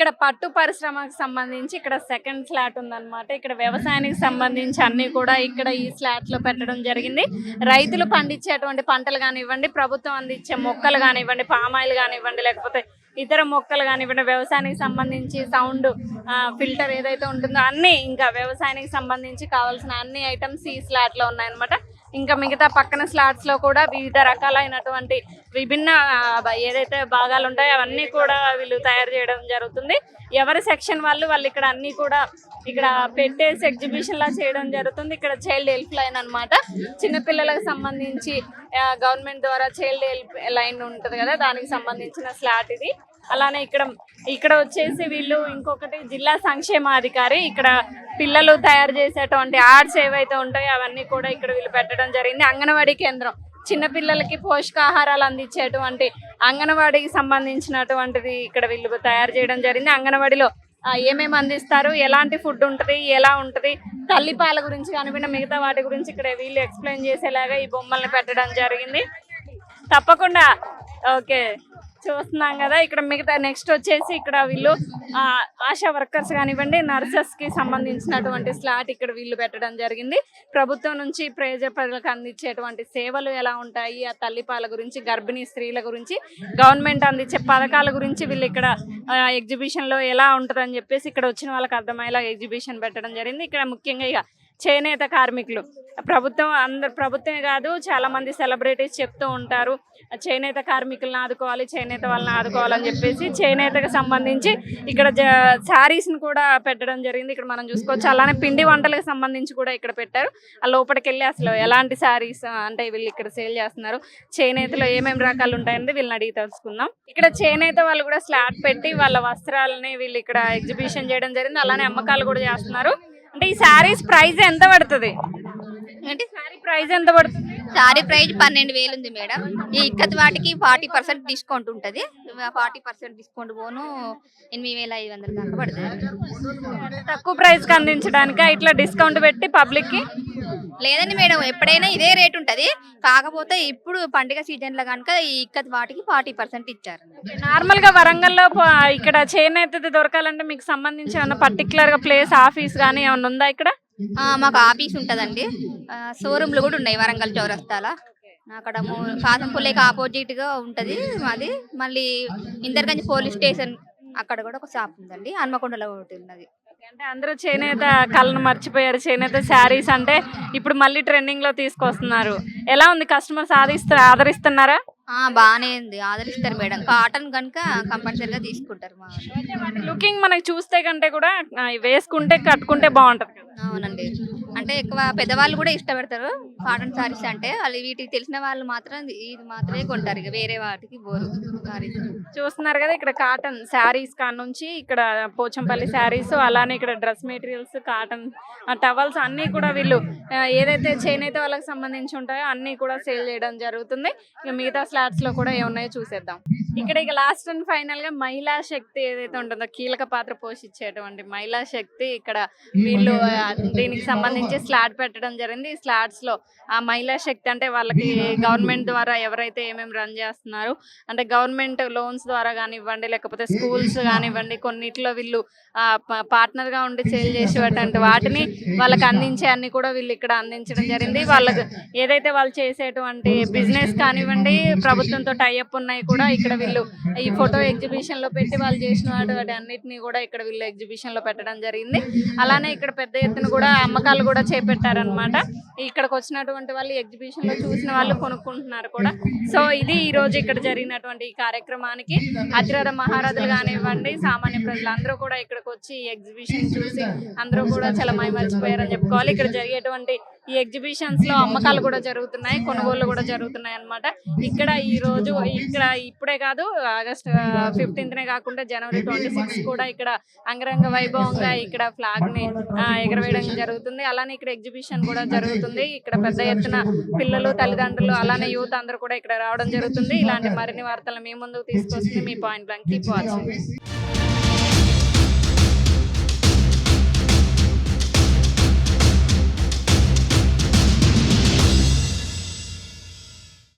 ఇక్కడ పట్టు పరిశ్రమకు సంబంధించి ఇక్కడ సెకండ్ ఫ్లాట్ ఉందన్నమాట. ఇక్కడ వ్యవసాయానికి సంబంధించి అన్ని కూడా ఇక్కడ ఈ ఫ్లాట్ లో పెట్టడం జరిగింది. రైతులు పండించేటువంటి పంటలు కానివ్వండి, ప్రభుత్వం అందించే మొక్కలు కానివ్వండి, పామాయిల్ కానివ్వండి, లేకపోతే ఇతర మొక్కలు కానివ్వండి, వ్యవసాయానికి సంబంధించి సౌండ్ ఫిల్టర్ ఏదైతే ఉంటుందో అన్ని, ఇంకా వ్యవసాయానికి సంబంధించి కావాల్సిన అన్ని ఐటమ్స్ ఈ స్లాట్ లో ఉన్నాయన్నమాట. ఇంకా మిగతా పక్కన స్లాట్స్ లో కూడా వివిధ రకాలైనటువంటి విభిన్న ఏదైతే భాగాలు ఉంటాయో అవన్నీ కూడా వీళ్ళు తయారు చేయడం జరుగుతుంది. ఎవరి సెక్షన్ వాళ్ళు ఇక్కడ అన్ని కూడా ఇక్కడ పెట్టేసి ఎగ్జిబిషన్ లా చేయడం జరుగుతుంది. ఇక్కడ చైల్డ్ హెల్ప్ లైన్ అన్నమాట. చిన్నపిల్లలకు సంబంధించి గవర్నమెంట్ ద్వారా చైల్డ్ హెల్ప్ లైన్ ఉంటది కదా, దానికి సంబంధించిన స్లాట్ ఇది. అలానే ఇక్కడ వచ్చేసి వీళ్ళు ఇంకొకటి జిల్లా సంక్షేమాధికారి. ఇక్కడ పిల్లలు తయారు చేసేటువంటి ఆర్ట్స్ ఏవైతే ఉంటాయో అవన్నీ కూడా ఇక్కడ వీళ్ళు పెట్టడం జరిగింది. అంగన్వాడీ కేంద్రం, చిన్నపిల్లలకి పోషకాహారాలు అందించేటువంటి అంగన్వాడీకి సంబంధించినటువంటిది ఇక్కడ వీళ్ళు తయారు చేయడం జరిగింది. అంగన్వాడీలో ఏమేమి అందిస్తారు, ఎలాంటి ఫుడ్ ఉంటుంది, ఎలా ఉంటుంది, తల్లిపాల గురించి కానివ్వండి మిగతా వాటి గురించి ఇక్కడ వీళ్ళు ఎక్స్ప్లెయిన్ చేసేలాగా ఈ బొమ్మల్ని పెట్టడం జరిగింది. తప్పకుండా ఓకే చూస్తున్నాం కదా. ఇక్కడ మిగతా నెక్స్ట్ వచ్చేసి ఇక్కడ వీళ్ళు ఆశా వర్కర్స్ కానివ్వండి, నర్సెస్ కి సంబంధించినటువంటి స్లాట్ ఇక్కడ వీళ్ళు పెట్టడం జరిగింది. ప్రభుత్వం నుంచి ప్రజలకు అందించేటువంటి సేవలు ఎలా ఉంటాయి, ఆ తల్లిపాల గురించి, గర్భిణీ స్త్రీల గురించి, గవర్నమెంట్ అందించే పథకాల గురించి వీళ్ళు ఇక్కడ ఎగ్జిబిషన్ లో ఎలా ఉంటుందని చెప్పేసి ఇక్కడ వచ్చిన వాళ్ళకి అర్థమయ్యేలా ఎగ్జిబిషన్ పెట్టడం జరిగింది. ఇక్కడ ముఖ్యంగా ఇక చేనేత కార్మికులు, ప్రభుత్వమే కాదు చాలా మంది సెలబ్రిటీస్ చెప్తూ ఉంటారు చేనేత కార్మికులను ఆదుకోవాలి, చేనేత వాళ్ళని ఆదుకోవాలని చెప్పేసి. చేనేతకు సంబంధించి ఇక్కడ శారీస్ ని కూడా పెట్టడం జరిగింది. ఇక్కడ మనం చూసుకోవచ్చు. అలానే పిండి వంటలకు సంబంధించి కూడా ఇక్కడ పెట్టారు. ఆ లోపలికి వెళ్ళి అసలు ఎలాంటి శారీస్ అంటే వీళ్ళు ఇక్కడ సేల్ చేస్తున్నారు, చేనేతలో ఏమేమి రకాలు ఉంటాయని వీళ్ళని అడిగి తెలుసుకుందాం. ఇక్కడ చేనేత వాళ్ళు కూడా స్లాట్ పెట్టి వాళ్ళ వస్త్రాలని వీళ్ళు ఇక్కడ ఎగ్జిబిషన్ చేయడం జరిగింది. అలానే అమ్మకాలు కూడా చేస్తున్నారు. అంటే ఈ శారీస్ ప్రైస్ ఎంత పడుతుంది? అంటే శారీ ప్రైస్ ఎంత పడుతుంది? సారీ ప్రైస్ 12,000 ఉంది మేడం. ఈ ఇక్కత్ వాటికి 40% డిస్కౌంట్ ఉంటుంది. 40% డిస్కౌంట్ పోను 8,500 దాకా పడుతుంది. తక్కువ ప్రైస్ కి అందించడానికి ఇట్లా డిస్కౌంట్ పెట్టి పబ్లిక్ కి లేదండి మేడం, ఎప్పుడైనా ఇదే రేట్ ఉంటది. కాకపోతే ఇప్పుడు పండుగ సీజన్ లో కనుక ఈ ఇక్కత్ వాటికి 40% ఇచ్చారు. నార్మల్ గా వరంగల్లో ఇక్కడ చేనేత దొరకాలంటే మీకు సంబంధించి ఏమన్నా పర్టికులర్ గా ప్లేస్, ఆఫీస్ గానీ ఏమన్నా ఉందా ఇక్కడ? మాకు ఆఫీస్ ఉంటదండి, షోరూమ్లు కూడా ఉన్నాయి వరంగల్ చౌరస్తాల. అక్కడ కాసంపల్లికి ఆపోజిట్ గా ఉంటది మాది. మళ్ళీ ఇందర్గంజ్ పోలీస్ స్టేషన్ అక్కడ కూడా ఒక షాప్ ఉందండి. హన్మకొండలో ఒకటి ఉన్నది. అంటే అందరూ చేనేత కళను మర్చిపోయారు. చేనేత శారీస్ అంటే ఇప్పుడు మళ్ళీ ట్రెండింగ్ లో తీసుకొస్తున్నారు. ఎలా ఉంది, కస్టమర్స్ ఆదరిస్తున్నారా? బాగానే ఉంది, ఆదరిస్తారు మేడం. కాటన్ కనుక కంపల్సరీగా తీసుకుంటారు. లుకింగ్ మనకి చూస్తే కంటే కూడా వేసుకుంటే కట్టుకుంటే బాగుంటది కదా. అవునండి, అంటే ఎక్కువ పెద్దవాళ్ళు కూడా ఇష్టపడతారు కాటన్ సారీస్ అంటే. వాళ్ళు వీటికి తెలిసిన వాళ్ళు మాత్రం ఇది మాత్రమే కొంటారు, ఇక వేరే వాటికి బోరు సారీస్. చూస్తున్నారు కదా ఇక్కడ కాటన్ శారీస్ నుంచి ఇక్కడ పోచంపల్లి శారీస్, అలానే ఇక్కడ డ్రెస్ మెటీరియల్స్, కాటన్ టవల్స్ అన్ని కూడా వీళ్ళు ఏదైతే చేనేత వాళ్ళకి సంబంధించి ఉంటాయో అన్ని కూడా సేల్ చేయడం జరుగుతుంది. ఇక మిగతా స్లాట్స్ లో కూడా ఏమున్నాయో చూసేద్దాం. ఇక్కడ ఇక లాస్ట్ అండ్ ఫైనల్ గా మహిళా శక్తి ఏదైతే ఉంటుందో కీలక పాత్ర పోషించేటువంటి మహిళా శక్తి ఇక్కడ వీళ్ళు దీనికి సంబంధించి స్లాట్ పెట్టడం జరిగింది. ఈ స్లాట్స్ లో ఆ మహిళా శక్తి అంటే వాళ్ళకి గవర్నమెంట్ ద్వారా ఎవరైతే ఏమేమి రన్ చేస్తున్నారు అంటే గవర్నమెంట్ లోన్స్ ద్వారా కానివ్వండి, లేకపోతే స్కూల్స్ కానివ్వండి, కొన్నిట్లో వీళ్ళు పార్ట్నర్ గా ఉండి సేల్ చేసేటువంటి వాటిని వాళ్ళకి అందించే అన్ని కూడా వీళ్ళు ఇక్కడ అందించడం జరిగింది. వాళ్ళకు ఏదైతే వాళ్ళు చేసేటువంటి బిజినెస్ కానివ్వండి, ప్రభుత్వంతో టైఅప్ ఉన్నాయి కూడా ఇక్కడ వీళ్ళు ఈ ఫోటో ఎగ్జిబిషన్ లో పెట్టి వాళ్ళు చేసిన వాటి అన్నిటినీ కూడా ఇక్కడ వీళ్ళు ఎగ్జిబిషన్ లో పెట్టడం జరిగింది. అలానే ఇక్కడ పెద్ద ఎత్తున కూడా అమ్మకాలు కూడా చేపట్టారనమాట. ఇక్కడికి వచ్చినటువంటి వాళ్ళు ఎగ్జిబిషన్ లో చూసిన వాళ్ళు కొనుక్కుంటున్నారు కూడా. సో ఇది ఈ రోజు ఇక్కడ జరిగినటువంటి ఈ కార్యక్రమానికి అతిరథ మహారథులు కానివ్వండి, సామాన్య ప్రజలు అందరూ కూడా ఇక్కడికి వచ్చి ఈ ఎగ్జిబిషన్ చూసి అందరూ కూడా చాలా మైమర్చిపోయారని చెప్పుకోవాలి. ఇక్కడ జరిగేటువంటి ఈ ఎగ్జిబిషన్స్ లో అమ్మకాలు కూడా జరుగుతున్నాయి, కొనుగోళ్లు కూడా జరుగుతున్నాయి అన్నమాట. ఇక్కడ ఈ రోజు ఇక్కడ ఇప్పుడే కాదు, ఆగస్ట్ 15th కాకుండా జనవరి 26 కూడా ఇక్కడ అంగరంగ వైభవంగా ఇక్కడ ఫ్లాగ్ ని ఎగరవేయడం జరుగుతుంది. అలానే ఇక్కడ ఎగ్జిబిషన్ కూడా జరుగుతుంది. ఇక్కడ పెద్ద ఎత్తున పిల్లలు, తల్లిదండ్రులు, అలానే యూత్ అందరూ కూడా ఇక్కడ రావడం జరుగుతుంది. ఇలాంటి మరిన్ని వార్తలు మీ ముందుకు తీసుకొస్తుంది మీ పాయింట్ బ్లాంక్. Keep watching.